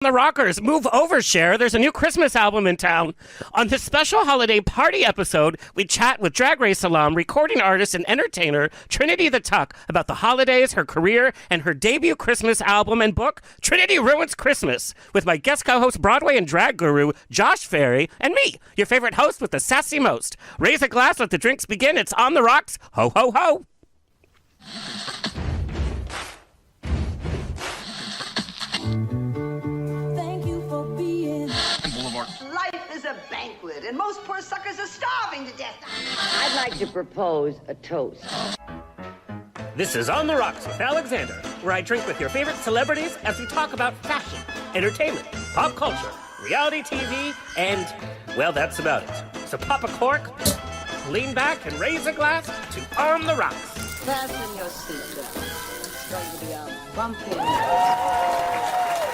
The Rockers, move over, Cher. There's a new Christmas album in town. On this special holiday party episode, we chat with Drag Race alum, recording artist, and entertainer Trinity the Tuck about the holidays, her career, and her debut Christmas album and book, Trinity Ruins Christmas, with my guest co-host, Broadway and drag guru, Josh Ferri, and me, your favorite host with the sassy most. Raise a glass, let the drinks begin. It's On the Rocks. Ho, ho, ho. Life is a banquet, and most poor suckers are starving to death. I'd like to propose a toast. This is On the Rocks with Alexander, where I drink with your favorite celebrities as we talk about fashion, entertainment, pop culture, reality TV, and, well, that's about it. So pop a cork, lean back, and raise a glass to On the Rocks. Fasten your seatbelt. It's going to be a bumpy.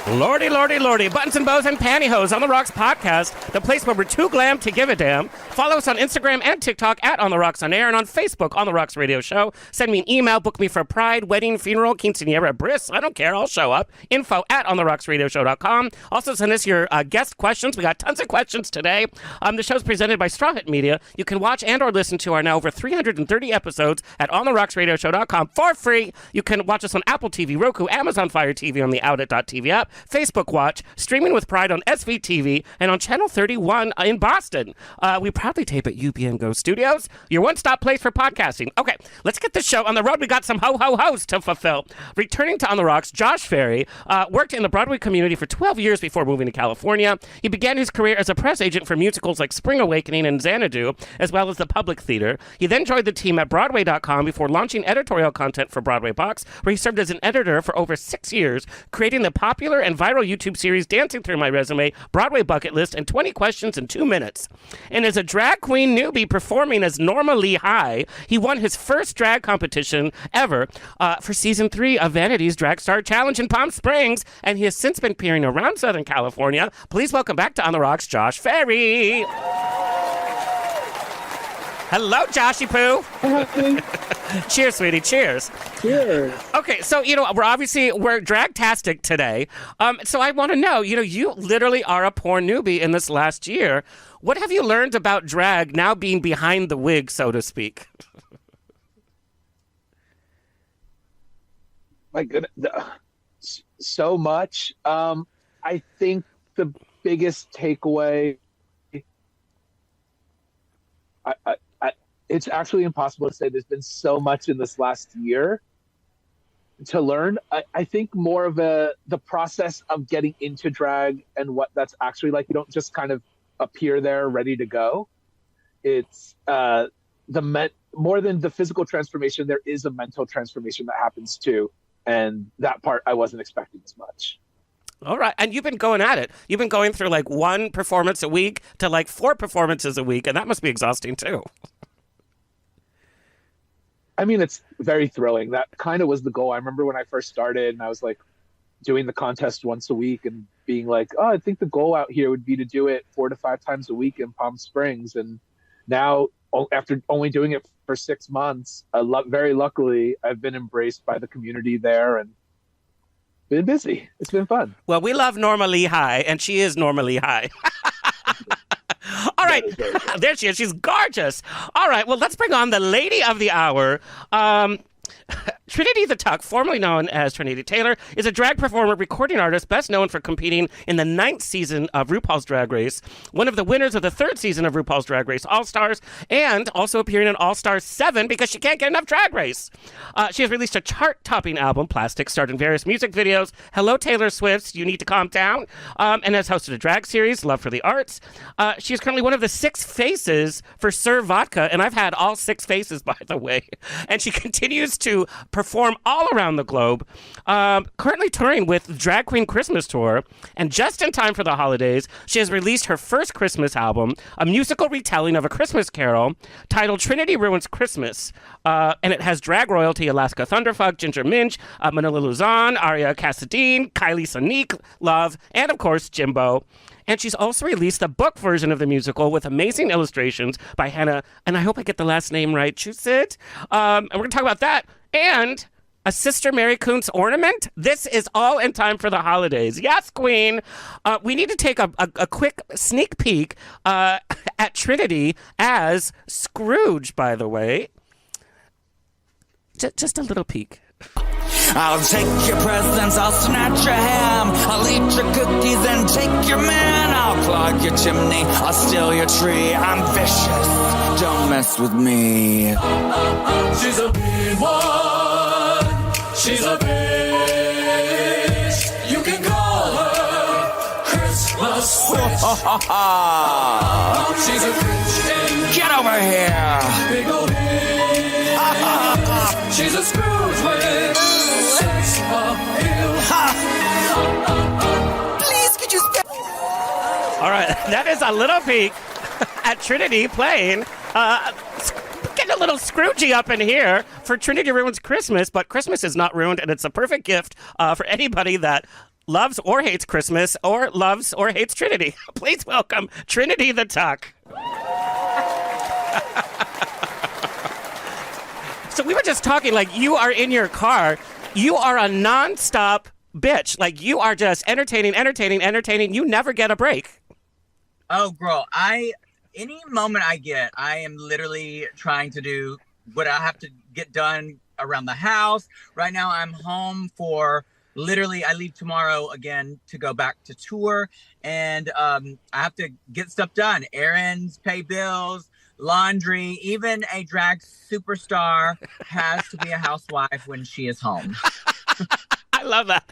Lordy, lordy, lordy. Buttons and bows and pantyhose on the Rocks podcast, the place where we're too glam to give a damn. Follow us on Instagram and TikTok at On the Rocks on Air, and on Facebook, On the Rocks Radio Show. Send me an email, book me for a pride, wedding, funeral, quinceañera, bris. I don't care. I'll show up. Info at ontherocksradioshow.com. Also send us your guest questions. We got tons of questions today. The show's presented by Straw Hat Media. You can watch and or listen to our now over 330 episodes at ontherocksradioshow.com for free. You can watch us on Apple TV, Roku, Amazon Fire TV on the Outlet.tv app, Facebook Watch, streaming with pride on SVTV, and on Channel 31 in Boston. We proudly tape at UBNGO Studios, your one-stop place for podcasting. Okay, let's get the show on the road. We got some ho-ho-hos to fulfill. Returning to On the Rocks, Josh Ferri worked in the Broadway community for 12 years before moving to California. He began his career as a press agent for musicals like Spring Awakening and Xanadu, as well as the Public Theater. He then joined the team at Broadway.com before launching editorial content for Broadway Box, where he served as an editor for over 6 years, creating the popular and viral YouTube series Dancing Through My Resume, Broadway Bucket List, and 20 Questions in 2 Minutes. And as a drag queen newbie performing as Norma Lee High, he won his first drag competition ever for Season 3 of Vanity's Drag Star Challenge in Palm Springs, and he has since been appearing around Southern California. Please welcome back to On the Rocks, Josh Ferri. Hello, Joshy Poo. Cheers, sweetie. Cheers. Cheers. Okay, so, we're drag-tastic today. So I want to know, you literally are a porn newbie in this last year. What have you learned about drag now being behind the wig, so to speak? My goodness, so much. I think the biggest takeaway, it's actually impossible to say. There's been so much in this last year to learn. I think more of the process of getting into drag and what that's actually like. You don't just kind of appear there ready to go. It's more than the physical transformation, there is a mental transformation that happens too. And that part I wasn't expecting as much. All right. And you've been going at it. You've been going through like 1 performance a week to like 4 performances a week. And that must be exhausting too. I mean, it's very thrilling. That kind of was the goal. I remember when I first started and I was like doing the contest once a week and being like, oh, I think the goal out here would be to do it 4 to 5 times a week in Palm Springs. And now, after only doing it for 6 months, very luckily, I've been embraced by the community there and been busy. It's been fun. Well, we love Norma Lee High, and she is Norma Lee High. All right. There she is. She's gorgeous. All right. Well, let's bring on the lady of the hour. Trinity the Tuck, formerly known as Trinity Taylor, is a drag performer, recording artist, best known for competing in the 9th season of RuPaul's Drag Race, one of the winners of the 3rd season of RuPaul's Drag Race All-Stars, and also appearing in All-Stars 7 because she can't get enough Drag Race. She has released a chart-topping album, Plastic, starred in various music videos, Hello Taylor Swift's You Need to Calm Down, and has hosted a drag series, Love for the Arts. She is currently one of the 6 faces for Serve Vodka, and I've had all 6 faces, by the way. And she continues to perform all around the globe, currently touring with the Drag Queen Christmas Tour, and just in time for the holidays, she has released her first Christmas album, a musical retelling of A Christmas Carol titled Trinity Ruins Christmas, and it has drag royalty Alaska Thunderfuck, Ginger Minj, Manila Luzon, Aria Cassadine, Kylie Sonique, Love, and of course Jimbo. And she's also released the book version of the musical with amazing illustrations by Hannah, and I hope I get the last name right, Chusit. And we're going to talk about that. And a Sister Mary Kuntz ornament? This is all in time for the holidays. Yes, Queen. We need to take a quick sneak peek at Trinity as Scrooge, by the way. Just a little peek. I'll take your presents, I'll snatch your ham, I'll eat your cookies and take your man, I'll clog your chimney, I'll steal your tree, I'm vicious, don't mess with me. She's a mean one, she's a bitch, you can call her Christmas witch. She's a Grinch, Get over here. big old bitch. She's a Scrooge witch, sex appeal. Please, could you step? All right, that is a little peek at Trinity playing. Getting a little Scroogey up in here for Trinity Ruins Christmas, but Christmas is not ruined, and it's a perfect gift for anybody that loves or hates Christmas or loves or hates Trinity. Please welcome Trinity the Tuck. So we were just talking, like, you are in your car. You are a nonstop bitch. Like, you are just entertaining. You never get a break. Oh, girl, any moment I get, I am literally trying to do what I have to get done around the house. Right now, I'm home for literally, I leave tomorrow again to go back to tour. And I have to get stuff done. Errands, pay bills, laundry, even a drag superstar has to be a housewife when she is home. I love that.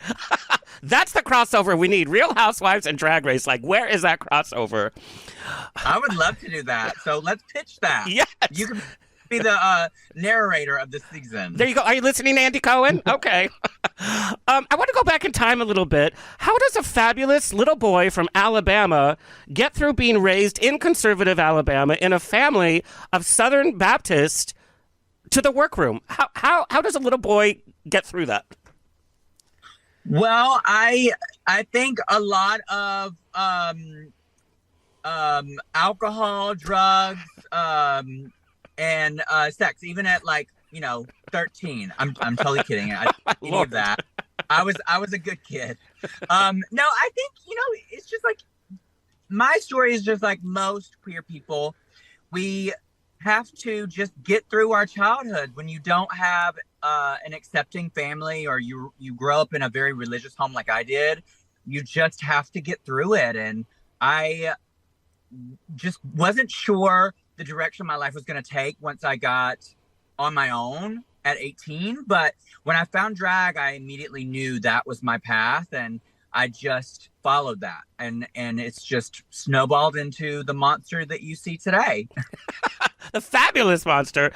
That's the crossover we need. Real Housewives and Drag Race. Like, where is that crossover? I would love to do that. So let's pitch that. Yes. You can be the narrator of this season. There you go. Are you listening, Andy Cohen? Okay. I want to go back in time a little bit. How does a fabulous little boy from Alabama get through being raised in conservative Alabama in a family of Southern Baptist to the workroom? How does a little boy get through that? Well, I think a lot of alcohol, drugs, and sex, even at 13. I'm totally kidding. Any of that. I was a good kid. No, I think it's just like my story is just like most queer people. We have to just get through our childhood. When you don't have an accepting family, or you grow up in a very religious home like I did, you just have to get through it. And I just wasn't sure the direction my life was going to take once I got on my own at 18. But when I found drag, I immediately knew that was my path, and I just followed that. And it's just snowballed into the monster that you see today. The fabulous monster.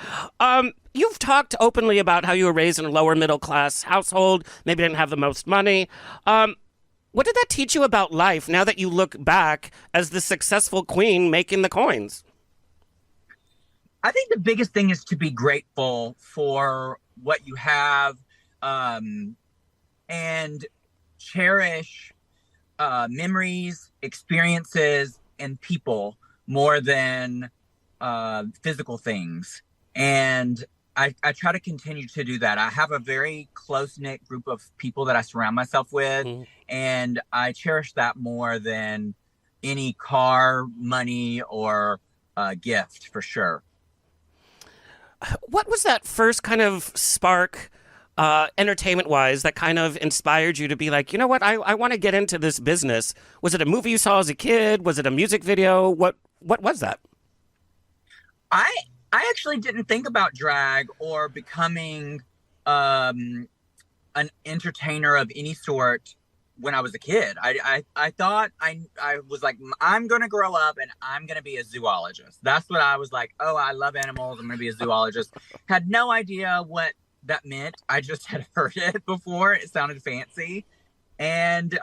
You've talked openly about how you were raised in a lower middle class household, maybe didn't have the most money. What did that teach you about life now that you look back as the successful queen making the coins? I think the biggest thing is to be grateful for what you have, and cherish memories, experiences, and people more than physical things. And I try to continue to do that. I have a very close-knit group of people that I surround myself with, and I cherish that more than any car, money, or gift, for sure. What was that first kind of spark, entertainment-wise, that kind of inspired you to be like, you know what, I want to get into this business? Was it a movie you saw as a kid? Was it a music video? What was that? I actually didn't think about drag or becoming an entertainer of any sort when I was a kid. I thought I was like, I'm going to grow up and I'm going to be a zoologist. That's what I was like. Oh, I love animals. I'm going to be a zoologist. Had no idea what that meant. I just had heard it before. It sounded fancy. And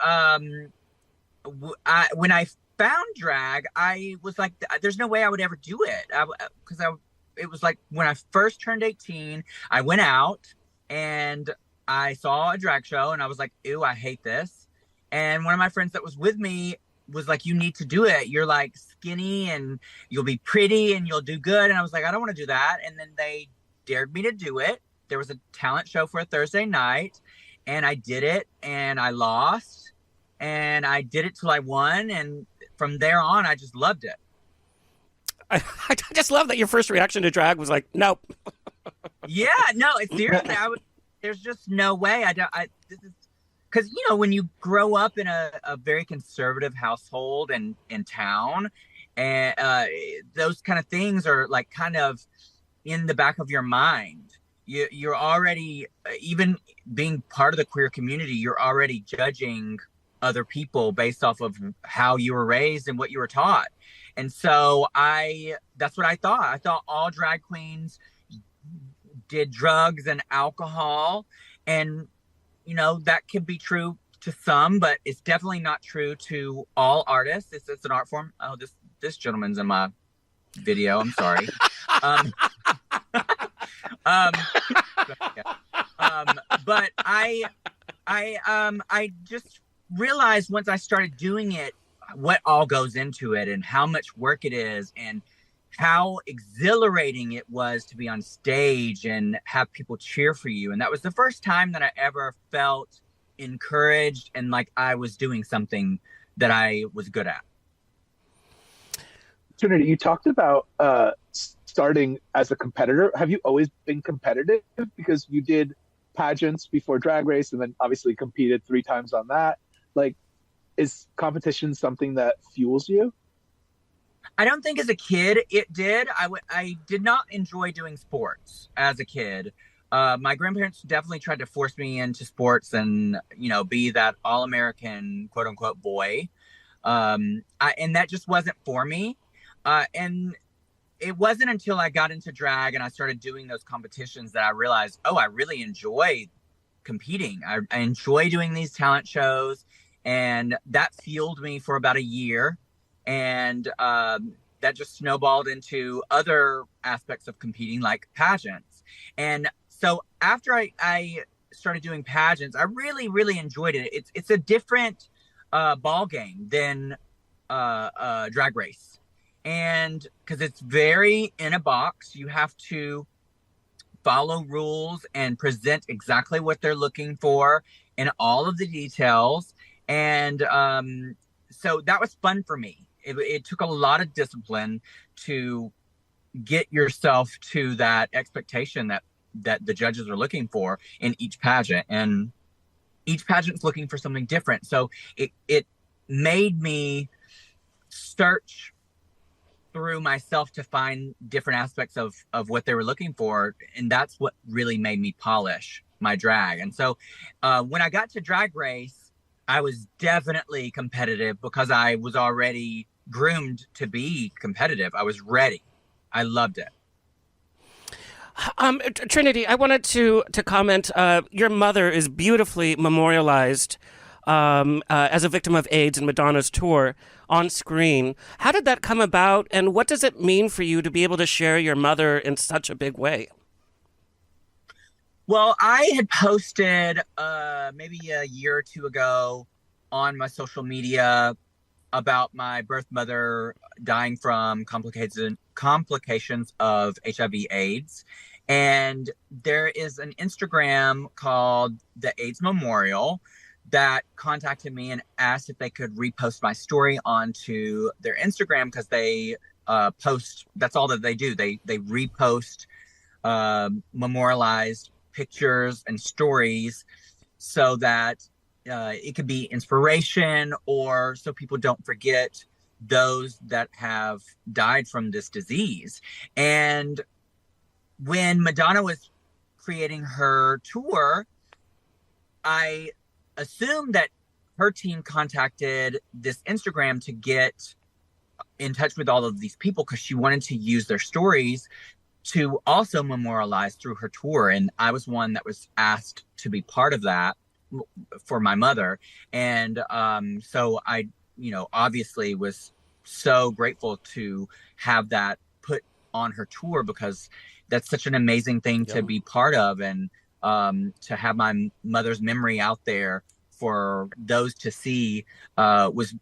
when I found drag, I was like, there's no way I would ever do it. It was like when I first turned 18, I went out and I saw a drag show and I was like, ew, I hate this. And one of my friends that was with me was like, you need to do it. You're like skinny and you'll be pretty and you'll do good. And I was like, I don't want to do that. And then they dared me to do it. there was a talent show for a Thursday night, and I did it, and I lost, and I did it till I won, and from there on, I just loved it. I just love that your first reaction to drag was like, nope. Yeah, no, seriously, there's just no way. This is, because, you know, when you grow up in a very conservative household and in town, and those kind of things are like kind of in the back of your mind. You're already, even being part of the queer community, you're already judging other people based off of how you were raised and what you were taught. And so that's what I thought. I thought all drag queens did drugs and alcohol, and, you know, that could be true to some, but it's definitely not true to all artists. It's an art form. Oh, this gentleman's in my video. I'm sorry. But I just realized once I started doing it, what all goes into it and how much work it is and how exhilarating it was to be on stage and have people cheer for you. And that was the first time that I ever felt encouraged and like I was doing something that I was good at. Trinity, you talked about starting as a competitor. Have you always been competitive? Because you did pageants before Drag Race and then obviously competed 3 times on that. Like, is competition something that fuels you? I don't think as a kid it did. I did not enjoy doing sports as a kid. My grandparents definitely tried to force me into sports and, you know, be that all-American, quote unquote, boy. And that just wasn't for me. And it wasn't until I got into drag and I started doing those competitions that I realized, oh, I really enjoy competing. I enjoy doing these talent shows. And that fueled me for about a year. And that just snowballed into other aspects of competing, like pageants. And so after I started doing pageants, I really, really enjoyed it. It's a different ball game than Drag Race. And because it's very in a box, you have to follow rules and present exactly what they're looking for in all of the details. And so that was fun for me. It took a lot of discipline to get yourself to that expectation that the judges are looking for in each pageant. And each pageant's looking for something different. So it made me search through myself to find different aspects of what they were looking for. And that's what really made me polish my drag. And so when I got to Drag Race, I was definitely competitive because I was already groomed to be competitive. I was ready. I loved it. Trinity, I wanted to comment. Your mother is beautifully memorialized as a victim of AIDS in Madonna's tour on screen. How did that come about, and what does it mean for you to be able to share your mother in such a big way? Well, I had posted maybe a year or two ago on my social media about my birth mother dying from complications of HIV/AIDS. And there is an Instagram called the AIDS Memorial that contacted me and asked if they could repost my story onto their Instagram because they post, that's all that they do. They repost memorialized pictures and stories so that it could be inspiration or so people don't forget those that have died from this disease. And when Madonna was creating her tour, I assumed that her team contacted this Instagram to get in touch with all of these people because she wanted to use their stories to also memorialize through her tour. And I was one that was asked to be part of that for my mother. And so I, obviously was so grateful to have that put on her tour because that's such an amazing thing to be part of. And to have my mother's memory out there for those to see was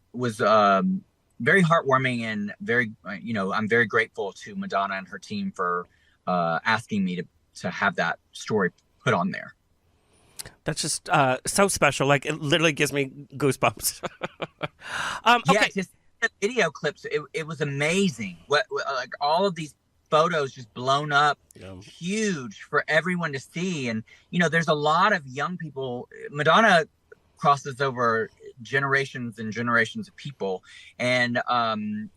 very heartwarming and very, I'm very grateful to Madonna and her team for asking me to have that story put on there. That's just so special. Like, it literally gives me goosebumps. Yeah, Okay. just the video clips. It was amazing. What like all of these photos just blown up, huge for everyone to see. And there's a lot of young people. Madonna crosses over generations and generations of people, and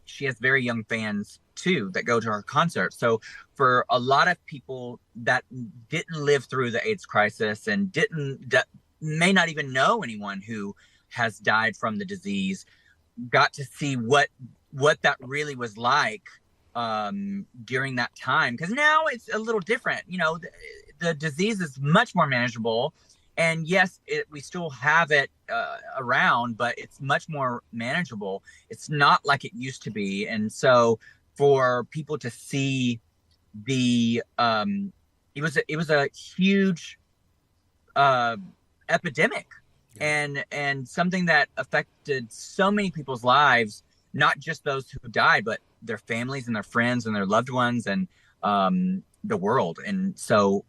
she has very young fans too that go to her concerts. So for a lot of people that didn't live through the AIDS crisis and that may not even know anyone who has died from the disease, got to see what that really was like during that time. Because now it's a little different. The disease is much more manageable. And yes, we still have it around, but it's much more manageable. It's not like it used to be. And so for people to see it was a huge epidemic, and something that affected so many people's lives, not just those who died, but their families and their friends and their loved ones and the world. And so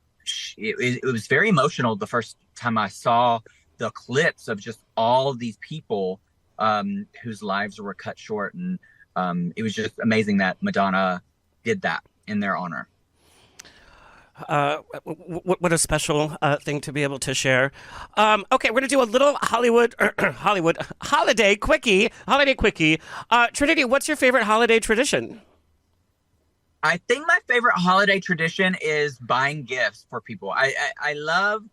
it was very emotional the first time I saw the clips of just all of these people whose lives were cut short. And it was just amazing that Madonna did that in their honor. What a special thing to be able to share. Okay, we're going to do a little holiday quickie. Trinity, what's your favorite holiday tradition? I think my favorite holiday tradition is buying gifts for people. I love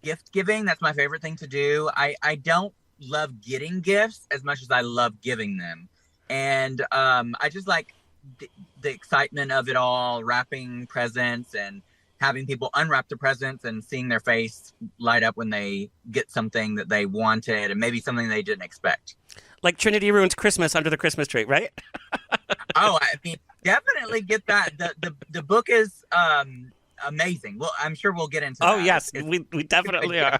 gift giving. That's my favorite thing to do. I don't love getting gifts as much as I love giving them. And I just like the excitement of it all, wrapping presents and having people unwrap the presents and seeing their face light up when they get something that they wanted and maybe something they didn't expect. Like Trinity Ruins Christmas under the Christmas tree, right? Oh, I mean, definitely get that. The book is amazing. Well, I'm sure we'll get into that. Oh, yes, we definitely are.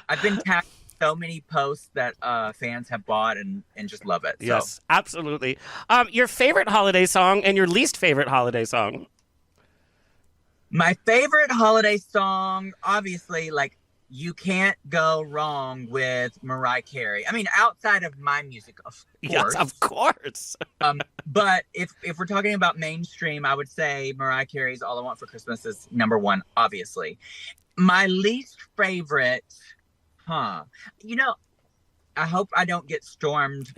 I've been tagged so many posts that fans have bought and just love it. Yes, absolutely. Your favorite holiday song and your least favorite holiday song? My favorite holiday song, obviously, like, you can't go wrong with Mariah Carey. I mean, outside of my music, of course. Yes, of course. But if we're talking about mainstream, I would say Mariah Carey's All I Want for Christmas is number one, obviously. My least favorite, I hope I don't get stormed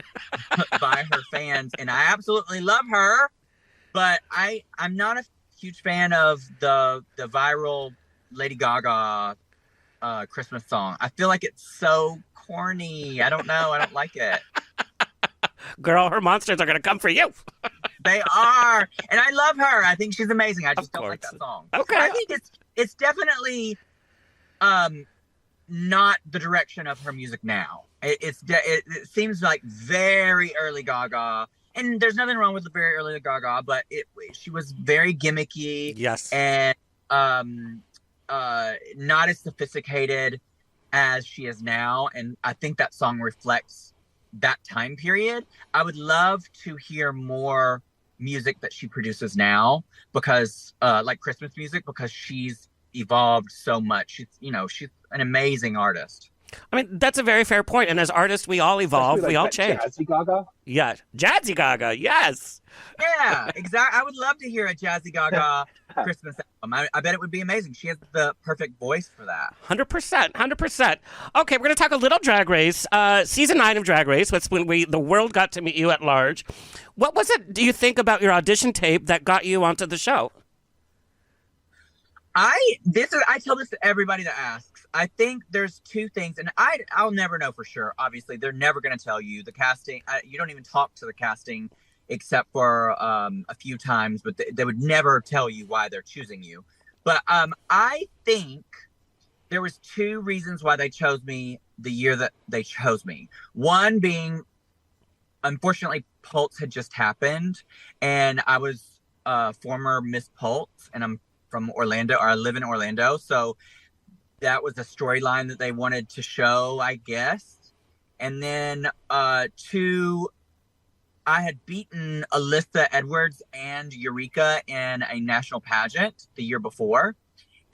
by her fans, and I absolutely love her, but I'm not a huge fan of the viral Lady Gaga Christmas song. I feel like it's so corny. I don't know. I don't like it. Girl, her monsters are going to come for you. They are. And I love her. I think she's amazing. I just don't like that song. Okay. I think it's definitely not the direction of her music now. It seems like very early Gaga. And there's nothing wrong with the very early Gaga, but she was very gimmicky. Yes. And not as sophisticated as she is now. And I think that song reflects that time period. I would love to hear more music that she produces now, because like Christmas music, because she's evolved so much. She's an amazing artist. I mean, that's a very fair point. And as artists, we all evolve. Like we all change. Jazzy Gaga? Yeah. Jazzy Gaga. Yes. Yeah, exactly. I would love to hear a Jazzy Gaga Christmas album. I bet it would be amazing. She has the perfect voice for that. 100%. 100%. Okay, we're going to talk a little Drag Race. Season 9 of Drag Race. That's when the world got to meet you at large. What was it, do you think, about your audition tape that got you onto the show? I tell this to everybody that asks. I think there's two things, and I'll never know for sure. Obviously, they're never going to tell you the casting. You don't even talk to the casting except for a few times, but they would never tell you why they're choosing you. But I think there was two reasons why they chose me the year that they chose me. One being, unfortunately, Pulse had just happened, and I was former Miss Pulse, and I'm from Orlando, or I live in Orlando, so that was a storyline that they wanted to show, I guess. And then two, I had beaten Alyssa Edwards and Eureka in a national pageant the year before,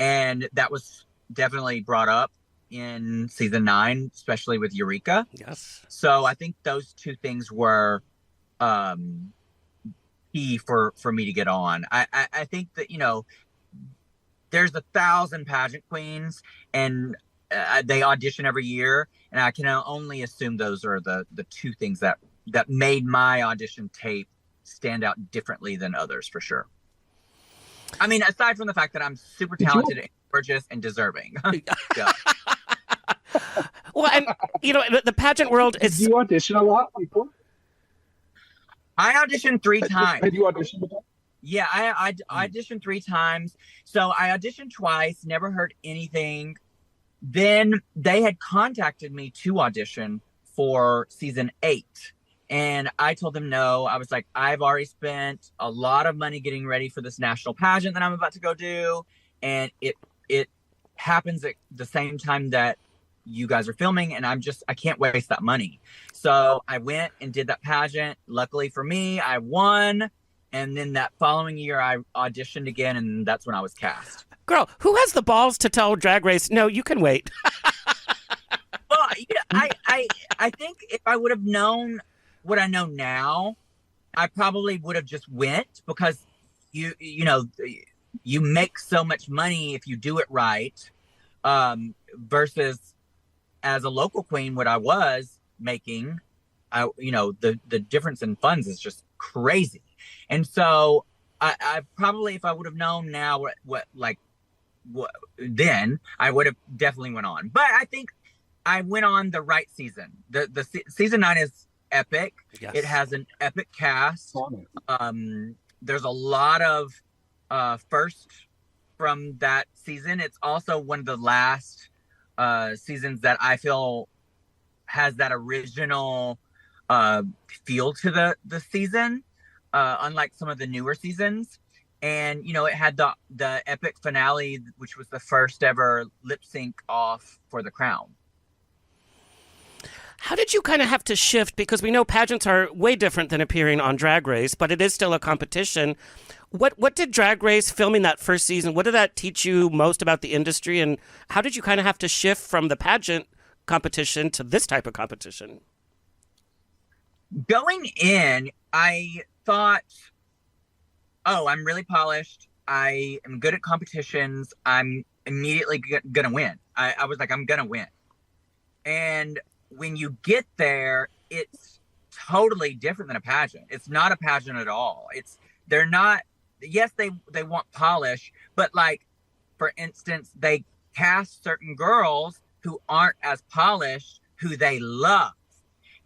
And that was definitely brought up in season 9, especially with Eureka. Yes. So I think those two things were key for me to get on. I think that, there's 1,000 pageant queens, and they audition every year, and I can only assume those are the two things that made my audition tape stand out differently than others, for sure. I mean, aside from the fact that I'm super talented and gorgeous and deserving. Yeah. Well, and the pageant world is. Did you audition a lot before? I auditioned 3 times. Had you auditioned before? Yeah, I auditioned 3 times. So I auditioned twice, never heard anything. Then they had contacted me to audition for season 8. And I told them no. I was like, I've already spent a lot of money getting ready for this national pageant that I'm about to go do. And it happens at the same time that you guys are filming, and I can't waste that money. So I went and did that pageant. Luckily for me, I won. And then that following year, I auditioned again, and that's when I was cast. Girl, who has the balls to tell Drag Race, no, you can wait? Well, I think if I would have known what I know now, I probably would have just went, because you make so much money if you do it right, versus as a local queen, what I was making, the difference in funds is just crazy. And so I probably, if I would have known now what then I would have definitely went on. But I think I went on the right season. The season 9 is epic. Yes. It has an epic cast. There's a lot of firsts from that season. It's also one of the last seasons that I feel has that original feel to the season, unlike some of the newer seasons. And it had the epic finale, which was the first ever lip sync off for the crown. How did you kind of have to shift? Because we know pageants are way different than appearing on Drag Race, but it is still a competition. What did Drag Race filming that first season, what did that teach you most about the industry? And how did you kind of have to shift from the pageant competition to this type of competition? Going in, I thought, I'm really polished. I am good at competitions. I'm immediately going to win. I was like, I'm going to win. And when you get there, it's totally different than a pageant. It's not a pageant at all. They're not, yes, they want polish, but like, for instance, they cast certain girls who aren't as polished, who they love.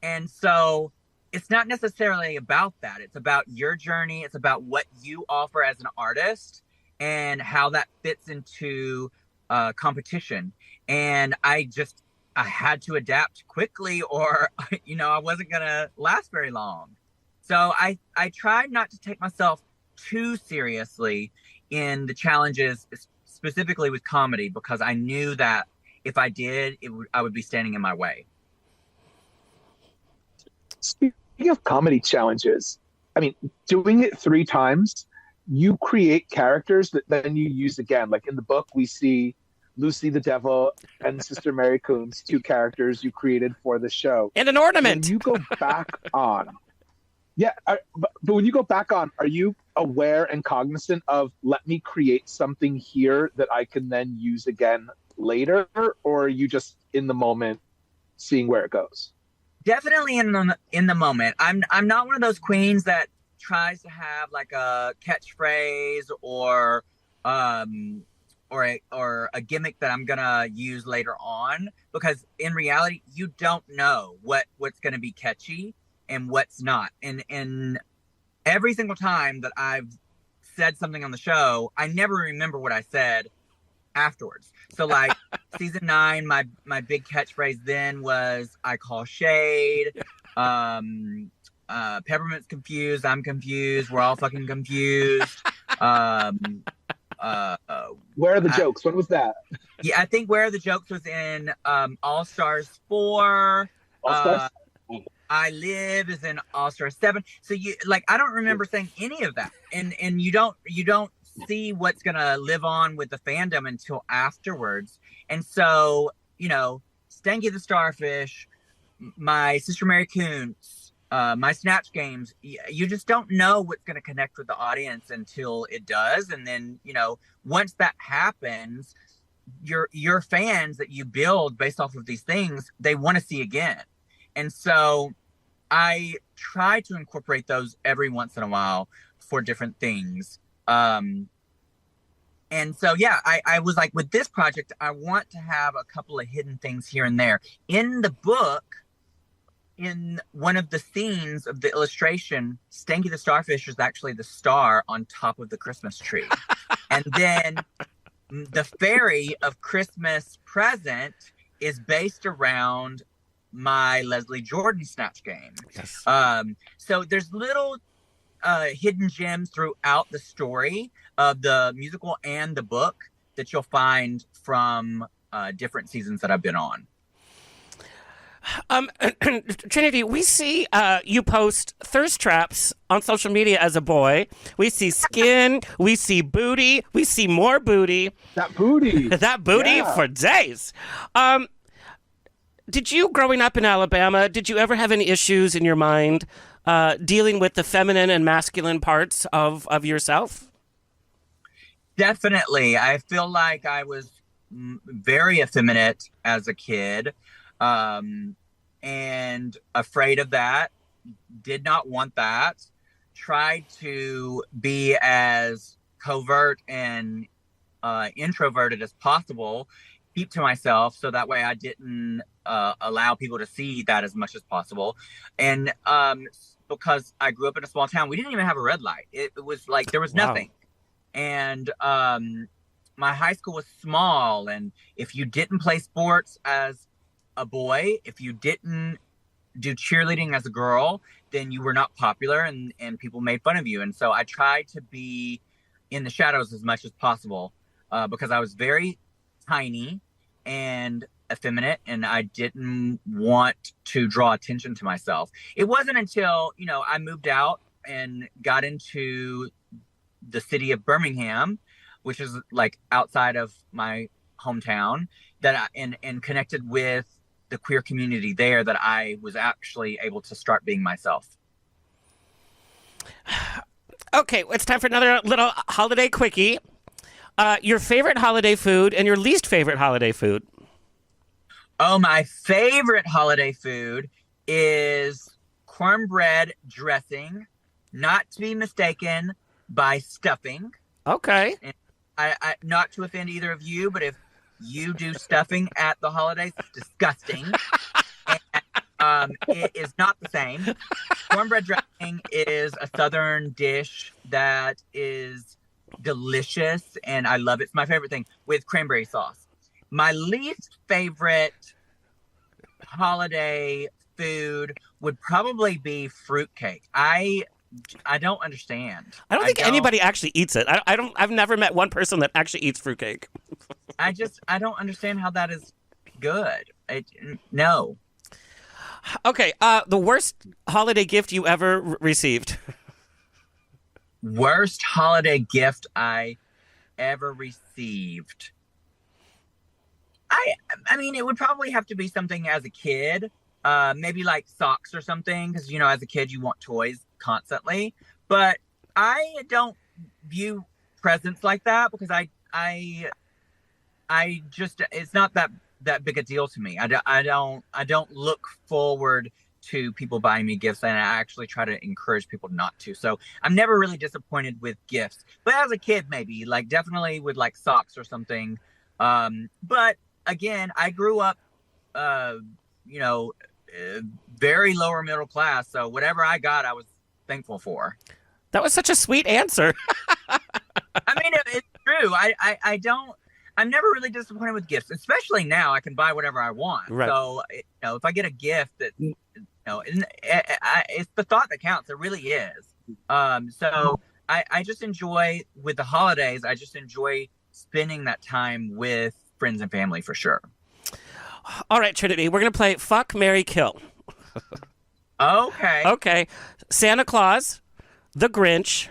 And so it's not necessarily about that. It's about your journey. It's about what you offer as an artist and how that fits into competition. And I had to adapt quickly, or, I wasn't going to last very long. So I tried not to take myself too seriously in the challenges, specifically with comedy, because I knew that if I did, I would be standing in my way. Speaking of comedy challenges, I mean, doing it 3 times, you create characters that then you use again. Like in the book, we see Lucy the Devil and Sister Mary Kuntz, 2 characters you created for the show. And an ornament. When you go back on, but when you go back on, are you aware and cognizant of, let me create something here that I can then use again later, or are you just in the moment seeing where it goes? Definitely in the moment. I'm not one of those queens that tries to have like a catchphrase or a gimmick that I'm gonna use later on, because in reality you don't know what's gonna be catchy and what's not. And every single time that I've said something on the show, I never remember what I said afterwards. So like season 9, my big catchphrase then was, I call shade. Peppermint's confused. I'm confused. We're all fucking confused. Where are the jokes? When was that? Yeah, I think Where Are the Jokes was in All Stars 4. All Stars? I Live is in All Stars 7. So I don't remember saying any of that. And you don't see what's gonna live on with the fandom until afterwards. And so, Stanky the Starfish, my Sister Mary Kuntz, my Snatch Games, you just don't know what's going to connect with the audience until it does. And then, once that happens, your fans that you build based off of these things, they want to see again. And so I try to incorporate those every once in a while for different things. And so, yeah, I was like, with this project, I want to have a couple of hidden things here and there. In the book, in one of the scenes of the illustration, Stanky the Starfish is actually the star on top of the Christmas tree. And then the fairy of Christmas Present is based around my Leslie Jordan Snatch Game. Yes. So there's little hidden gems throughout the story of the musical and the book that you'll find from different seasons that I've been on. Trinity, we see you post thirst traps on social media as a boy. We see skin, we see booty, we see more booty. That booty. That booty for days. Did you, growing up in Alabama, did you ever have any issues in your mind dealing with the feminine and masculine parts of yourself? Definitely. I feel like I was very effeminate as a kid. And afraid of that, did not want that, tried to be as covert and introverted as possible, keep to myself so that way I didn't allow people to see that as much as possible. And because I grew up in a small town, we didn't even have a red light. It was like there was nothing. And my high school was small, and if you didn't play sports as a boy, if you didn't do cheerleading as a girl, then you were not popular, and people made fun of you. And so I tried to be in the shadows as much as possible because I was very tiny and effeminate, and I didn't want to draw attention to myself. It wasn't until, I moved out and got into the city of Birmingham, which is like outside of my hometown, that and connected with the queer community there, that I was actually able to start being myself. Okay, it's time for another little holiday quickie. Your favorite holiday food and your least favorite holiday food. Oh, my favorite holiday food is cornbread dressing, not to be mistaken by stuffing. Okay. And I not to offend either of you, but if you do stuffing at the holidays, it's disgusting. And, it is not the same. Cornbread dressing is a Southern dish that is delicious, and I love it. It's my favorite thing, with cranberry sauce. My least favorite holiday food would probably be fruitcake. I don't understand. I don't think anybody actually eats it. I've never met one person that actually eats fruitcake. I don't understand how that is good. No. Okay, the worst holiday gift you ever received. Worst holiday gift I ever received. I mean, it would probably have to be something as a kid, maybe like socks or something, because as a kid you want toys constantly. But I don't view presents like that because I just, it's not that big a deal to me. I don't look forward to people buying me gifts, and I actually try to encourage people not to. So I'm never really disappointed with gifts. But as a kid, maybe like definitely with like socks or something. But again, I grew up, very lower middle class. So whatever I got, I was thankful for. That was such a sweet answer. I mean, it's true. I'm never really disappointed with gifts, especially now. I can buy whatever I want. Right. So, if I get a gift that, it's the thought that counts. It really is. So I just enjoy, with the holidays, I just enjoy spending that time with friends and family for sure. All right, Trinity, we're going to play Fuck, Marry, Kill. Okay. Okay. Santa Claus, the Grinch,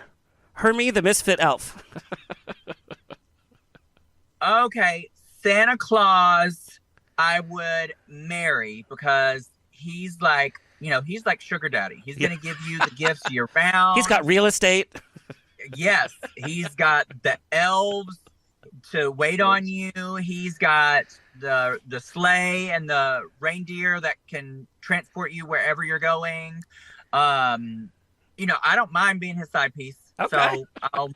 Hermie the Misfit Elf. Okay, Santa Claus, I would marry because he's like, he's like sugar daddy. He's gonna give you the gifts year round. He's got real estate. Yes, he's got the elves to wait on you. He's got the sleigh and the reindeer that can transport you wherever you're going. I don't mind being his side piece. Okay. So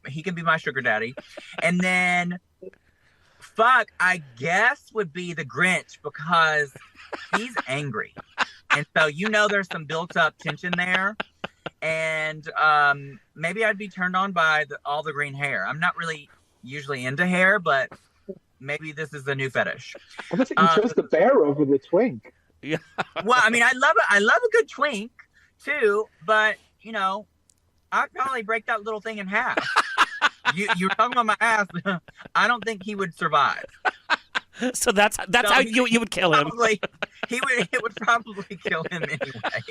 he can be my sugar daddy. And then fuck, I guess would be the Grinch because he's angry. And so there's some built up tension there. And maybe I'd be turned on by all the green hair. I'm not really usually into hair, but maybe this is the new fetish. I was you chose the bear over the twink. Yeah. Well, I mean, I love a good twink too, but I'd probably break that little thing in half. You were talking about my ass. I don't think he would survive. So that's how you would kill him. It would probably kill him anyway.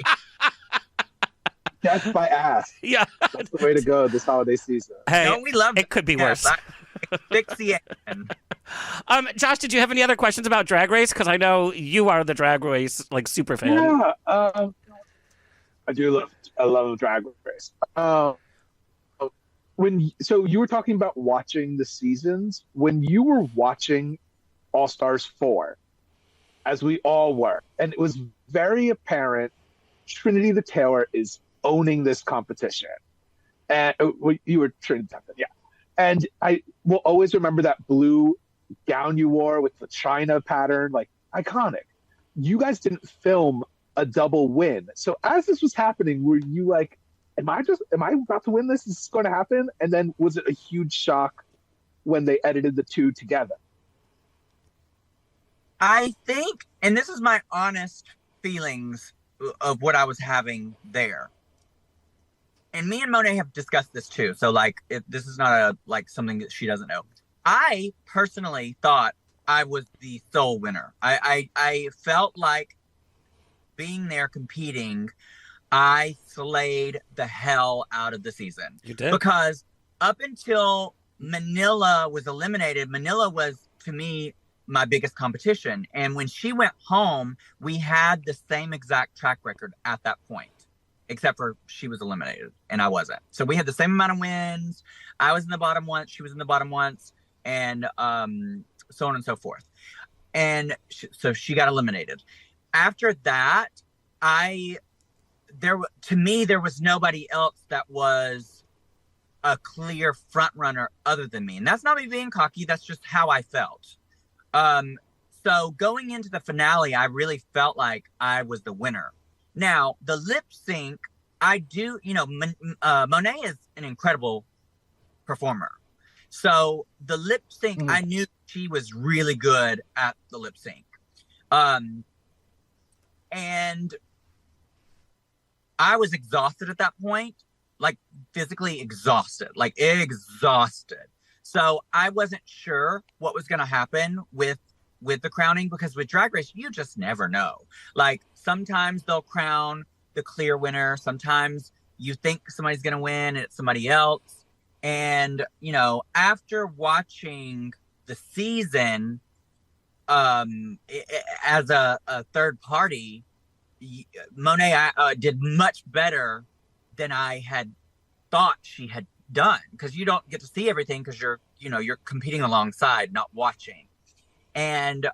Death by ass. Yeah. That's the way to go this holiday season. Hey, we love it. Could be worse. Asphyxiation. Josh, did you have any other questions about Drag Race? Because I know you are the Drag Race super fan. Yeah, I do love Drag Race. So you were talking about watching the seasons. When you were watching All Stars 4, as we all were, and it was very apparent Trinity the Tailor is owning this competition. And you were Trinity the Tuck, yeah. And I will always remember that blue gown you wore with the China pattern, like iconic. You guys didn't film a double win. So as this was happening, were you like, am I about to win this? Is this going to happen? And then was it a huge shock when they edited the two together? I think, and this is my honest feelings of what I was having there. And me and Monet have discussed this too. So this is not something that she doesn't know. I personally thought I was the sole winner. I felt like being there competing, I slayed the hell out of the season. You did? Because up until Manila was eliminated, Manila was, to me, my biggest competition. And when she went home, we had the same exact track record at that point, except for she was eliminated and I wasn't. So we had the same amount of wins. I was in the bottom once, she was in the bottom once, and so on and so forth. And so she got eliminated. After that, there was nobody else that was a clear front runner other than me. And that's not me being cocky. That's just how I felt. So going into the finale, I really felt like I was the winner. Now, the lip sync, I do, Monet is an incredible performer. So the lip sync, I knew she was really good at the lip sync. And I was exhausted at that point, like physically exhausted. So I wasn't sure what was going to happen with the crowning, because with Drag Race, you just never know. Like sometimes they'll crown the clear winner. Sometimes you think somebody's going to win and it's somebody else. And, after watching the season as a third party, Monet did much better than I had thought she had done, because you don't get to see everything because you're competing alongside, not watching. And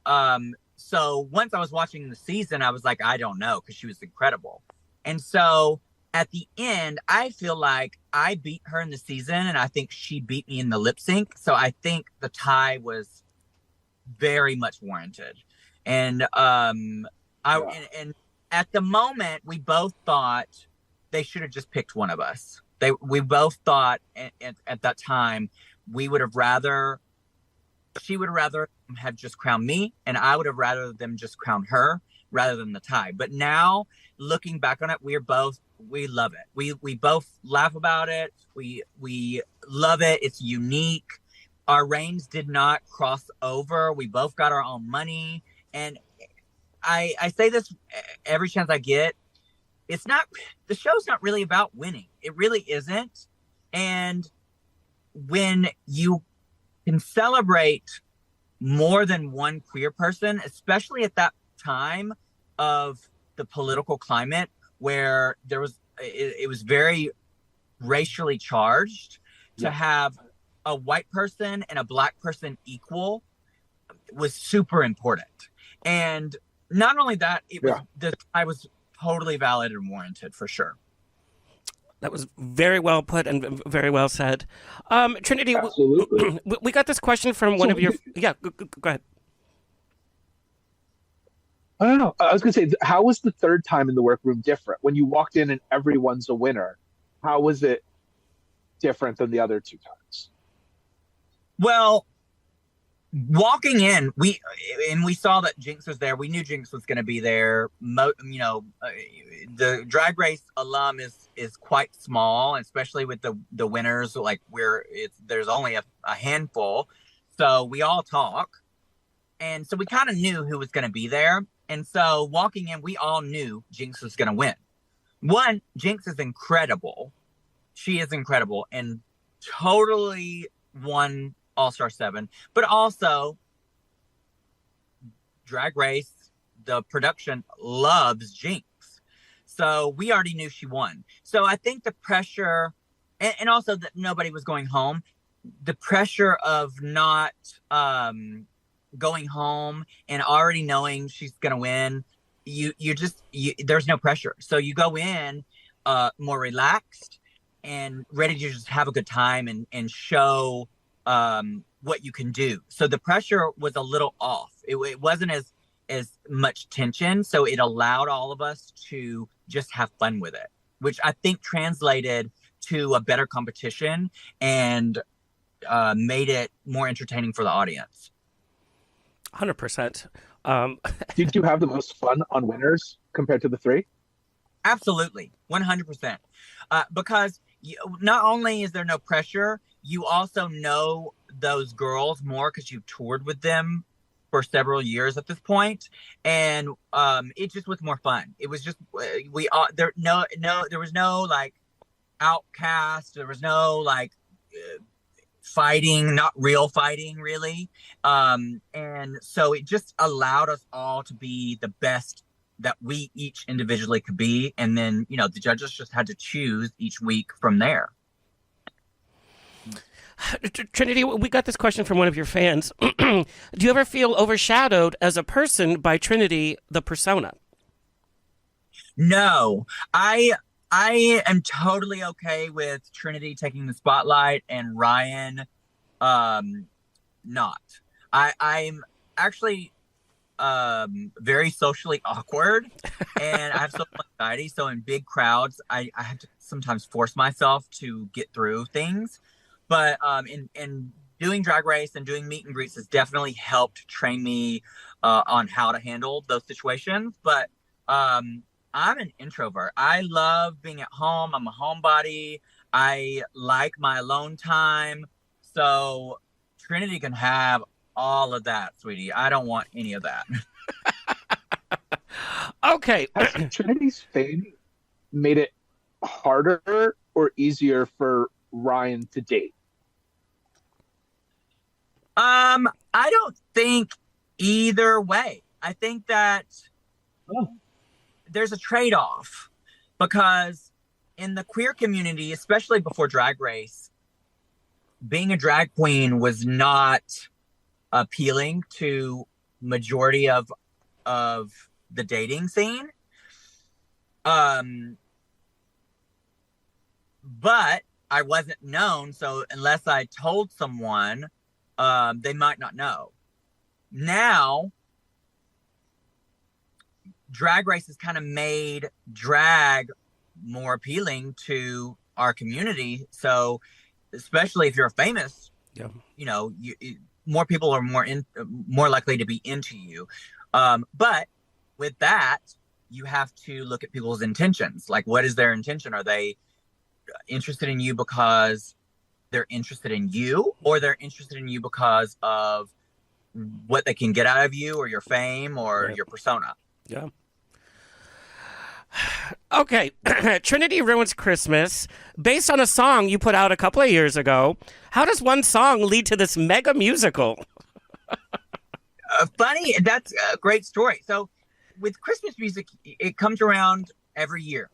so once I was watching the season, I was like, I don't know, because she was incredible. And so at the end, I feel like I beat her in the season, and I think she beat me in the lip sync. So I think the tie was very much warranted. And and at the moment, we both thought they should have just picked one of us. We both thought at that time she would have rather have just crowned me, and I would have rather them just crown her rather than the tie. But now looking back on it, we love it. We both laugh about it. We love it. It's unique. Our reigns did not cross over. We both got our own money. And I say this every chance I get. The show's not really about winning. It really isn't. And when you can celebrate more than one queer person, especially at that time of the political climate where it was very racially charged. To have a white person and a black person equal was super important. And not only that, I was totally valid and warranted for sure. That was very well put and very well said. Trinity, we got this question from one of your... Yeah, go ahead. I don't know. I was going to say, how was the third time in the workroom different? When you walked in and everyone's a winner, how was it different than the other two times? Well, walking in, we saw that Jinx was there. We knew Jinx was going to be there. The Drag Race alum is quite small, especially with the winners. Like there's only a handful, so we all talk, and so we kind of knew who was going to be there. And so walking in, we all knew Jinx was going to win. One, Jinx is incredible. She is incredible and totally won All-Star 7, but also Drag Race, the production loves Jinx. So we already knew she won. So I think the pressure, and also that nobody was going home, the pressure of not going home and already knowing she's going to win, there's no pressure. So you go in more relaxed and ready to just have a good time and show what you can do. So the pressure was a little off. It wasn't as much tension. So it allowed all of us to just have fun with it, which I think translated to a better competition and made it more entertaining for the audience. 100%. Did you have the most fun on winners compared to the three? Absolutely. 100%. Because not only is there no pressure, you also know those girls more because you've toured with them for several years at this point, and it just was more fun. It was just there was no like outcast. There was no like fighting, not real fighting really, and so it just allowed us all to be the best that we each individually could be, and then the judges just had to choose each week from there. Trinity, we got this question from one of your fans. Do you ever feel overshadowed as a person by Trinity, the persona? No, I am totally okay with Trinity taking the spotlight and Ryan not. I'm actually very socially awkward and I have social anxiety. So in big crowds, I have to sometimes force myself to get through things. But in doing Drag Race and doing meet and greets has definitely helped train me on how to handle those situations. But I'm an introvert. I love being at home. I'm a homebody. I like my alone time. So Trinity can have all of that, sweetie. I don't want any of that. Okay. Has Trinity's fame made it harder or easier for Ryan to date? I don't think either way. I think that there's a trade-off because in the queer community, especially before Drag Race, being a drag queen was not appealing to majority of the dating scene. But I wasn't known, so unless I told someone, they might not know. Now, Drag Race has kind of made drag more appealing to our community. So, especially if you're famous, more people are more likely to be into you. But with that, you have to look at people's intentions. Like, what is their intention? Are they interested in you because they're interested in you, or they're interested in you because of what they can get out of you or your fame or your persona? Yeah. Okay, Trinity Ruins Christmas, based on a song you put out a couple of years ago. How does one song lead to this mega musical? Funny, that's a great story. So with Christmas music, it comes around every year.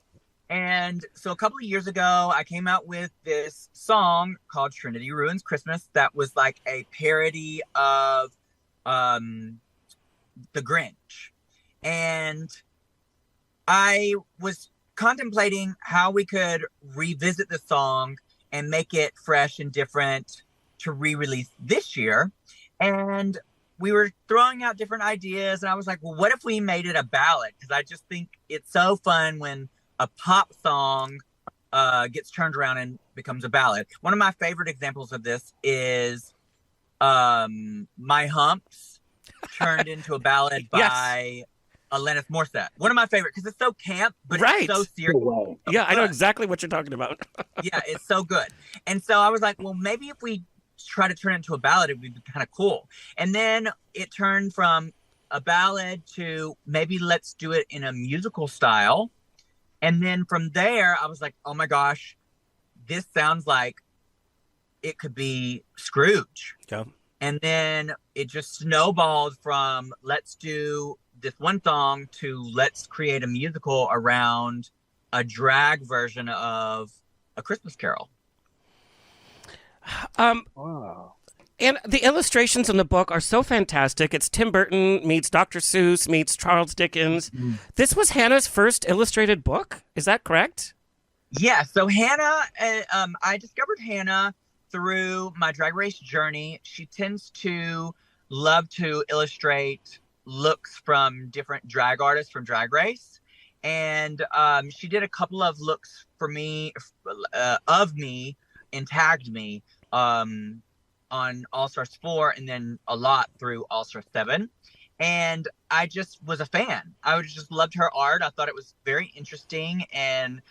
And so a couple of years ago, I came out with this song called Trinity Ruins Christmas that was like a parody of The Grinch. And I was contemplating how we could revisit the song and make it fresh and different to re-release this year. And we were throwing out different ideas, and I was like, well, what if we made it a ballad? Because I just think it's so fun when a pop song gets turned around and becomes a ballad. One of my favorite examples of this is My Humps turned into a ballad by Alanis Morissette. One of my favorite, because it's so camp, but it's so serious. Yeah, I know exactly what you're talking about. Yeah, it's so good. And so I was like, well, maybe if we try to turn it into a ballad, it would be kind of cool. And then it turned from a ballad to maybe let's do it in a musical style. And then from there, I was like, oh my gosh, this sounds like it could be Scrooge. Yeah. And then it just snowballed from let's do this one song to let's create a musical around a drag version of A Christmas Carol. Wow. And the illustrations in the book are so fantastic. It's Tim Burton meets Dr. Seuss meets Charles Dickens. Mm-hmm. This was Hannah's first illustrated book. Is that correct? Yeah. So Hannah, I discovered Hannah through my Drag Race journey. She tends to love to illustrate looks from different drag artists from Drag Race. And she did a couple of looks for me, of me, and tagged me on All Stars 4 and then a lot through All Stars 7. And I just was a fan. I just loved her art. I thought it was very interesting, and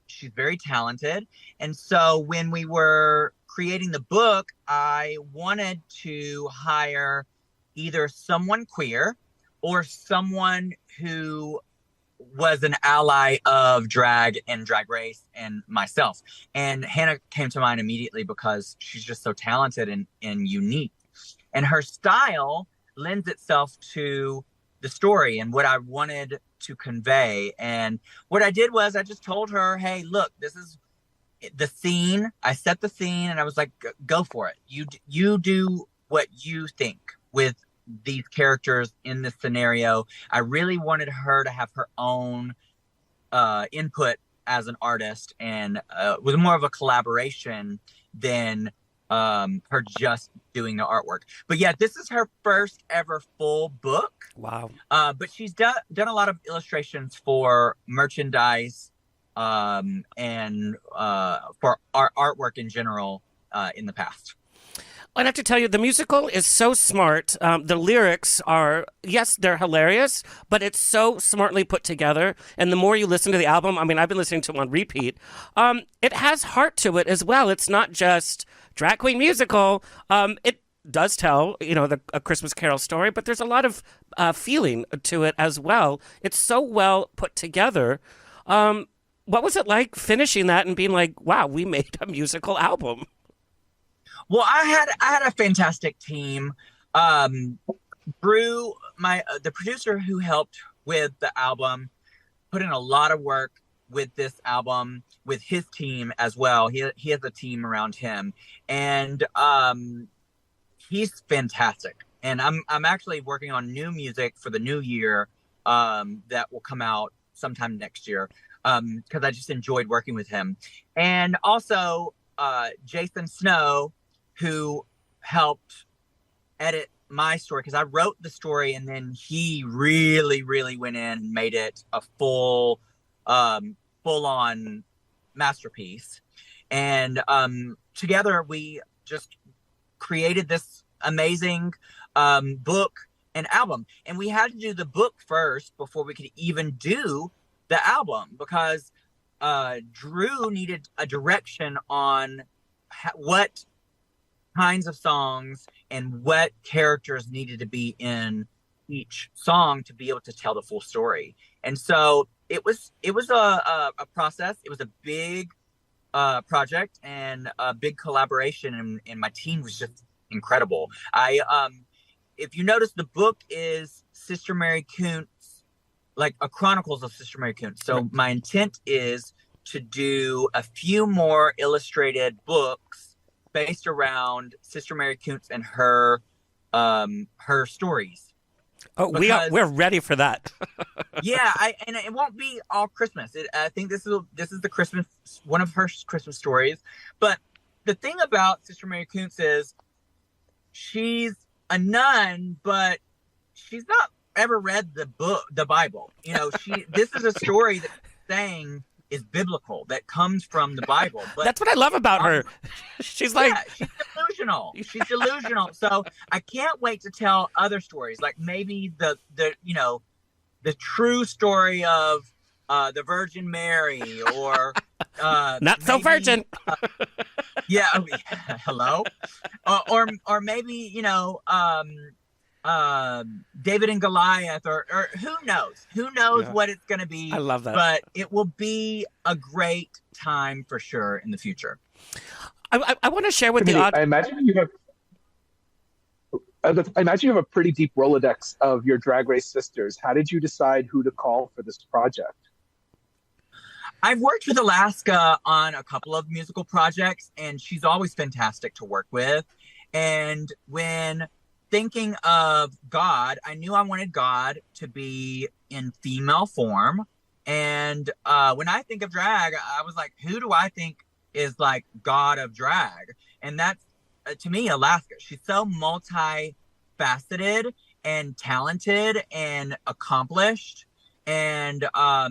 she's very talented. And so when we were creating the book, I wanted to hire either someone queer or someone who was an ally of drag and Drag Race and myself. And Hannah came to mind immediately because she's just so talented and unique. And her style lends itself to the story and what I wanted to convey. And what I did was I just told her, hey, look, this is the scene. I set the scene and I was like, go for it. You do what you think with these characters in this scenario. I really wanted her to have her own input as an artist, and was more of a collaboration than her just doing the artwork. But yeah, this is her first ever full book. Wow. But she's done a lot of illustrations for merchandise and for our artwork in general in the past. I have to tell you, the musical is so smart. The lyrics are, yes, they're hilarious, but it's so smartly put together. And the more you listen to the album, I mean, I've been listening to it on repeat. It has heart to it as well. It's not just drag queen musical. It does tell, a Christmas Carol story, but there's a lot of feeling to it as well. It's so well put together. What was it like finishing that and being like, wow, we made a musical album? Well, I had a fantastic team. Brew, the producer who helped with the album, put in a lot of work with this album with his team as well. He has a team around him, and he's fantastic. And I'm actually working on new music for the new year that will come out sometime next year because I just enjoyed working with him. And also Jason Snow, who helped edit my story, because I wrote the story and then he really, really went in and made it a full-on masterpiece. And together we just created this amazing book and album. And we had to do the book first before we could even do the album, because Drew needed a direction on what kinds of songs and what characters needed to be in each song to be able to tell the full story. And so a process. It was a big project and a big collaboration, and my team was just incredible. If you notice, the book is Sister Mary Kuntz, like a chronicles of Sister Mary Kuntz. So my intent is to do a few more illustrated books based around Sister Mary Kuntz and her stories. Oh, we're ready for that. Yeah, and it won't be all Christmas. I think this is the Christmas, one of her Christmas stories. But the thing about Sister Mary Kuntz is she's a nun, but she's not ever read the Bible. You know, this is a story that saying is biblical, that comes from the Bible. But that's what I love about her. She's like, she's delusional. She's delusional. So I can't wait to tell other stories, like maybe the true story of the Virgin Mary, or not so virgin. Yeah. Hello. Or maybe David and Goliath, or who knows what it's going to be. I love that. But it will be a great time for sure in the future. I want to share with the I imagine you have a pretty deep Rolodex of your Drag Race sisters. How did you decide who to call for this project? I've worked with Alaska on a couple of musical projects, and she's always fantastic to work with. And when thinking of God, I knew I wanted God to be in female form. And when I think of drag, I was like, who do I think is like God of drag? And that's, to me, Alaska. She's so multifaceted and talented and accomplished. And I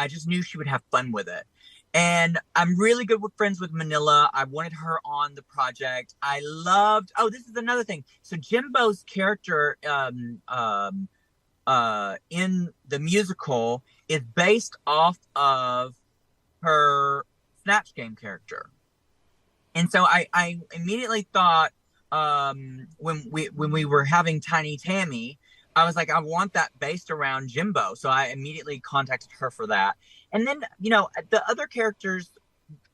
just knew she would have fun with it. And I'm really good with friends with Manila. I wanted her on the project. I loved, this is another thing. So Jimbo's character in the musical is based off of her Snatch Game character. And so I immediately thought, when we were having Tiny Tammy, I was like, I want that based around Jimbo. So I immediately contacted her for that. And then, the other characters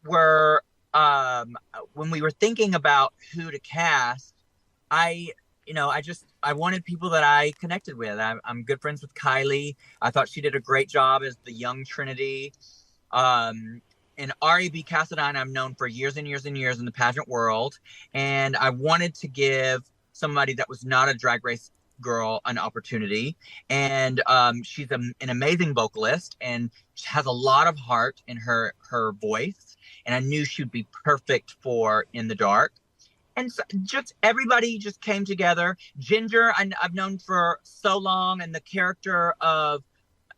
were, when we were thinking about who to cast, I wanted people that I connected with. I'm good friends with Kylie. I thought she did a great job as the young Trinity. And R.A.B. Cassadine, I've known for years and years and years in the pageant world. And I wanted to give somebody that was not a Drag Race girl an opportunity. And she's an amazing vocalist, and she has a lot of heart in her voice. And I knew she'd be perfect for In the Dark. And so just everybody just came together. Ginger, I've known for so long, and the character of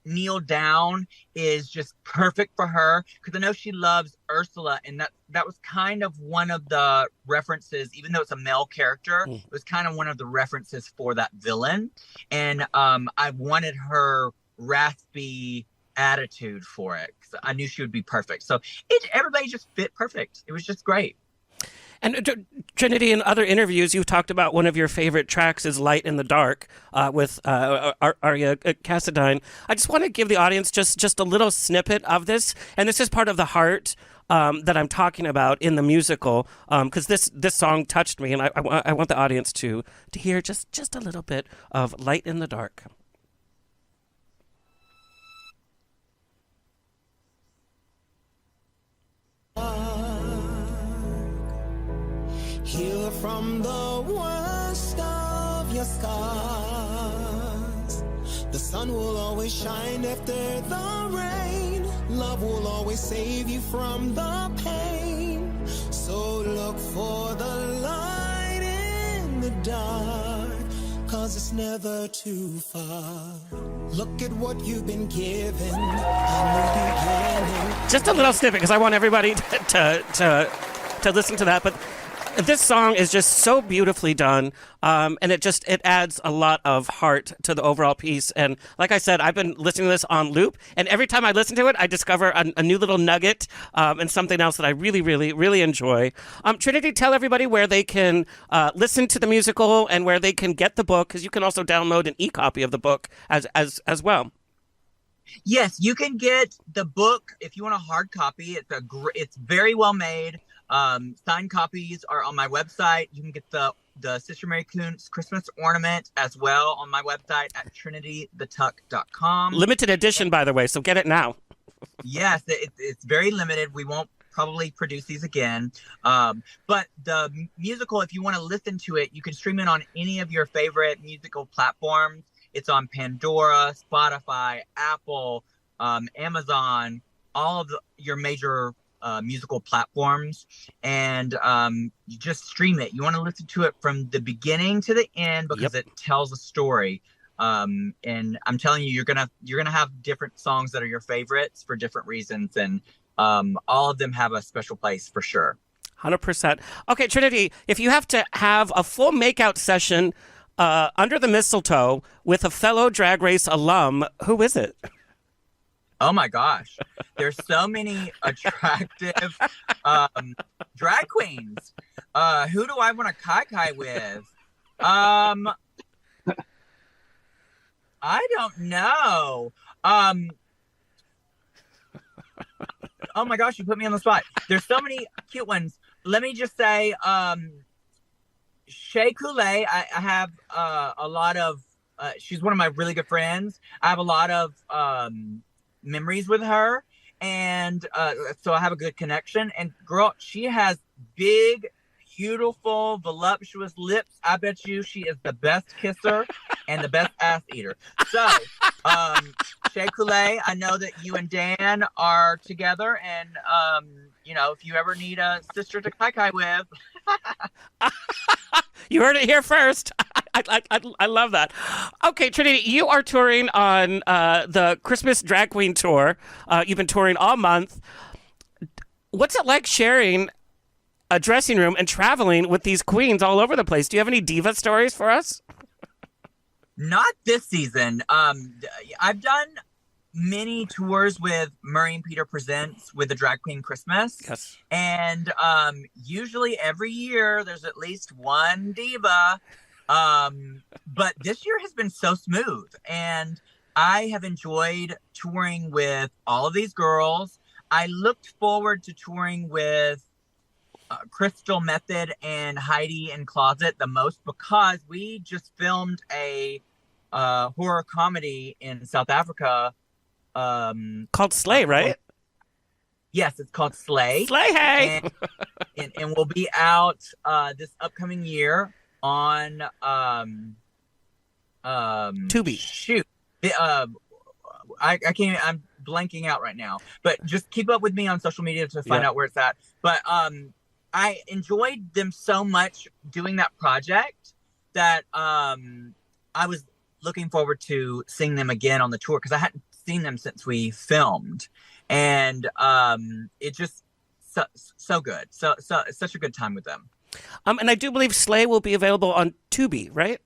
Kneel Down is just perfect for her, because I know she loves Ursula, and that was kind of one of the references, even though it's a male character, it was kind of one of the references for that villain. And I wanted her raspy attitude for it, because I knew she would be perfect. So everybody just fit perfect. It was just great. And Trinity, in other interviews, you've talked about one of your favorite tracks is Light in the Dark with Aria Cassadine. I just want to give the audience just a little snippet of this. And this is part of the heart that I'm talking about in the musical, because this song touched me. And I want the audience to hear just a little bit of Light in the Dark. Heal from the worst of your scars. The sun will always shine after the rain. Love will always save you from the pain. So look for the light in the dark, 'cause it's never too far. Look at what you've been given. Just a little snippet, because I want everybody to listen to that. But this song is just so beautifully done, and it adds a lot of heart to the overall piece. And like I said, I've been listening to this on loop, and every time I listen to it, I discover a new little nugget and something else that I really, really, really enjoy. Trinity, tell everybody where they can listen to the musical and where they can get the book, because you can also download an e-copy of the book as well. Yes, you can get the book if you want a hard copy. It's very well made. Signed copies are on my website. You can get the Sister Mary Kuntz Christmas ornament as well on my website at trinitythetuck.com. Limited edition, by the way, so get it now. Yes, it's very limited. We won't probably produce these again. But the musical, if you want to listen to it, you can stream it on any of your favorite musical platforms. It's on Pandora, Spotify, Apple, Amazon, all of your major musical platforms. And you just stream it. You want to listen to it from the beginning to the end because it tells a story. And I'm telling you, you're gonna have different songs that are your favorites for different reasons, and all of them have a special place for sure. 100%. Okay, Trinity, if you have to have a full makeout session under the mistletoe with a fellow Drag Race alum, who is it? Oh my gosh, there's so many attractive drag queens. Who do I want to kai with? I don't know. Oh my gosh, you put me on the spot. There's so many cute ones. Let me just say, Shea Coulee, I have a lot of, she's one of my really good friends. I have a lot of memories with her. And so I have a good connection. And girl, she has big, beautiful, voluptuous lips. I bet you she is the best kisser and the best ass eater. So, Shea Coulee, I know that you and Dan are together, and if you ever need a sister to kai with, you heard it here first. I love that. Okay, Trinity, you are touring on the Christmas Drag Queen Tour. You've been touring all month. What's it like sharing a dressing room and traveling with these queens all over the place? Do you have any diva stories for us? Not this season. I've done many tours with Murray and Peter Presents with the Drag Queen Christmas. Yes. And usually every year there's at least one diva. But this year has been so smooth. And I have enjoyed touring with all of these girls. I looked forward to touring with Crystal Method and Heidi in Closet the most because we just filmed a horror comedy in South Africa called Slay, right? Yes, it's called Slay. Slay, hey! And we'll be out this upcoming year on Tubi. Shoot, I can't. I'm blanking out right now. But just keep up with me on social media to find out where it's at. But I enjoyed them so much doing that project that I was looking forward to seeing them again on the tour because I hadn't seen them since we filmed, and it just so good. So it's such a good time with them. And I do believe Slay will be available on Tubi, right?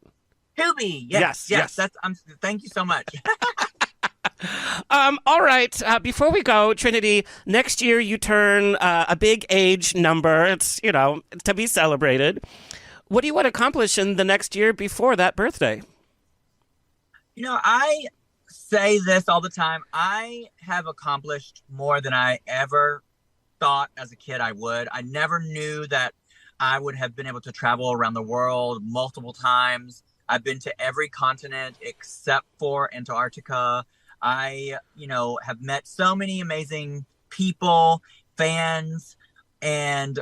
Tubi, yes. That's. Thank you so much. All right. Before we go, Trinity, next year you turn a big age number. It's, to be celebrated. What do you want to accomplish in the next year before that birthday? I say this all the time. I have accomplished more than I ever thought as a kid I would. I never knew that I would have been able to travel around the world multiple times. I've been to every continent except for Antarctica. I, have met so many amazing people, fans, and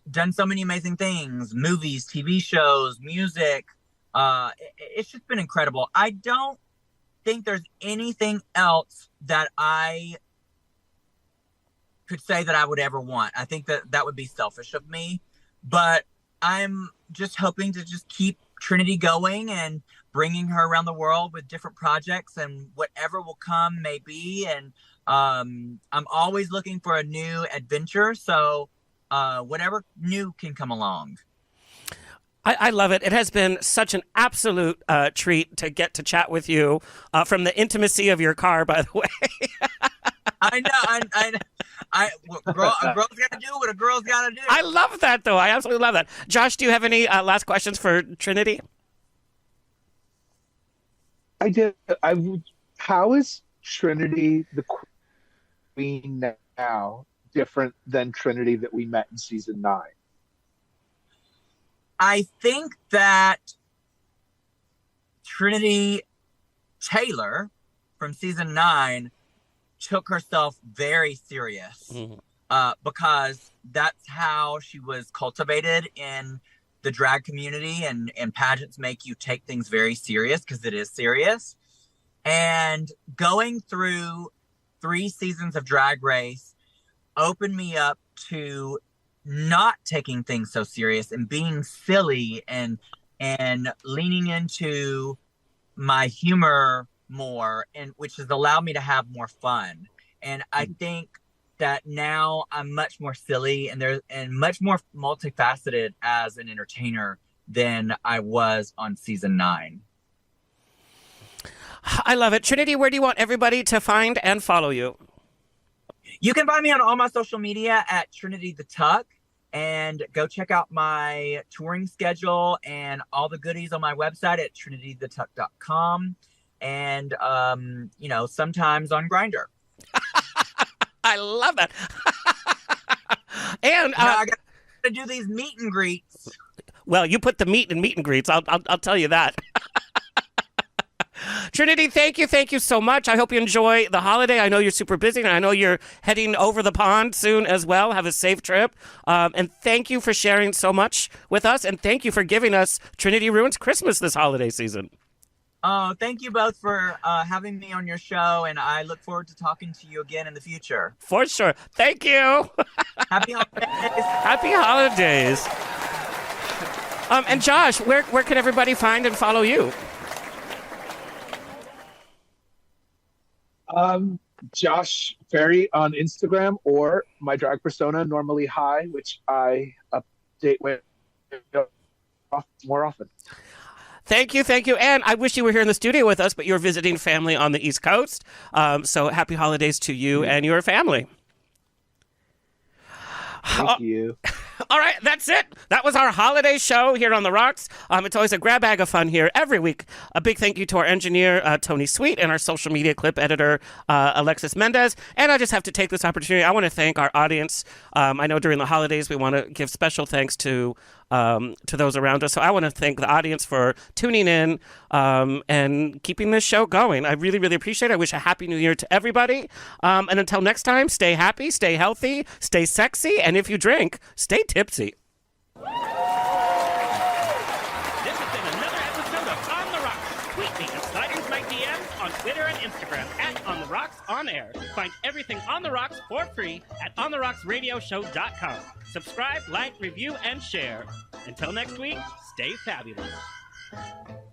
done so many amazing things, movies, TV shows, music. It's just been incredible. I don't think there's anything else that I could say that I would ever want. I think that would be selfish of me, but I'm just hoping to just keep Trinity going and bringing her around the world with different projects, and whatever will come may be. And I'm always looking for a new adventure. So whatever new can come along. I love it. It has been such an absolute treat to get to chat with you from the intimacy of your car, by the way. I know. A girl's got to do what a girl's got to do. I love that, though. I absolutely love that. Josh, do you have any last questions for Trinity? I did. How is Trinity the Queen now different than Trinity that we met in season 9? I think that Trinity Taylor from season 9 took herself very serious because that's how she was cultivated in the drag community, and pageants make you take things very serious because it is serious. And going through 3 seasons of Drag Race opened me up to not taking things so serious and being silly and leaning into my humor more, and which has allowed me to have more fun. And I think that now I'm much more silly and much more multifaceted as an entertainer than I was on season 9. I love it. Trinity, where do you want everybody to find and follow you? You can find me on all my social media at Trinity the Tuck, and go check out my touring schedule and all the goodies on my website at trinitythetuck.com, and sometimes on Grindr. I love that. And I got to do these meet and greets. Well, you put the meat in meet and greets. I'll tell you that. Trinity, thank you so much. I hope you enjoy the holiday. I know you're super busy, and I know you're heading over the pond soon as well. Have a safe trip. And thank you for sharing so much with us, and thank you for giving us Trinity Ruins Christmas this holiday season. Oh, thank you both for having me on your show, and I look forward to talking to you again in the future. For sure. Thank you. Happy holidays. Happy holidays. And Josh, where can everybody find and follow you? Josh Ferri on Instagram, or my drag persona, Normally High, which I update with more often. Thank you. And I wish you were here in the studio with us, but you're visiting family on the East Coast. So happy holidays to you and your family. Thank you. All right, that's it. That was our holiday show here on The Rocks. It's always a grab bag of fun here every week. A big thank you to our engineer, Tony Sweet, and our social media clip editor, Alexis Mendez. And I just have to take this opportunity. I want to thank our audience. I know during the holidays we want to give special thanks to those around us. So I want to thank the audience for tuning in and keeping this show going. I really, really appreciate it. I wish a happy new year to everybody. And until next time, stay happy, stay healthy, stay sexy, and if you drink, stay tipsy. This has been another episode of On the Rocks. Tweet me and slide into my DMs on Twitter and Instagram at On the Rocks On Air. Find everything On the Rocks for free at OnTheRocksRadioShow.com. Subscribe, like, review, and share. Until next week, stay fabulous.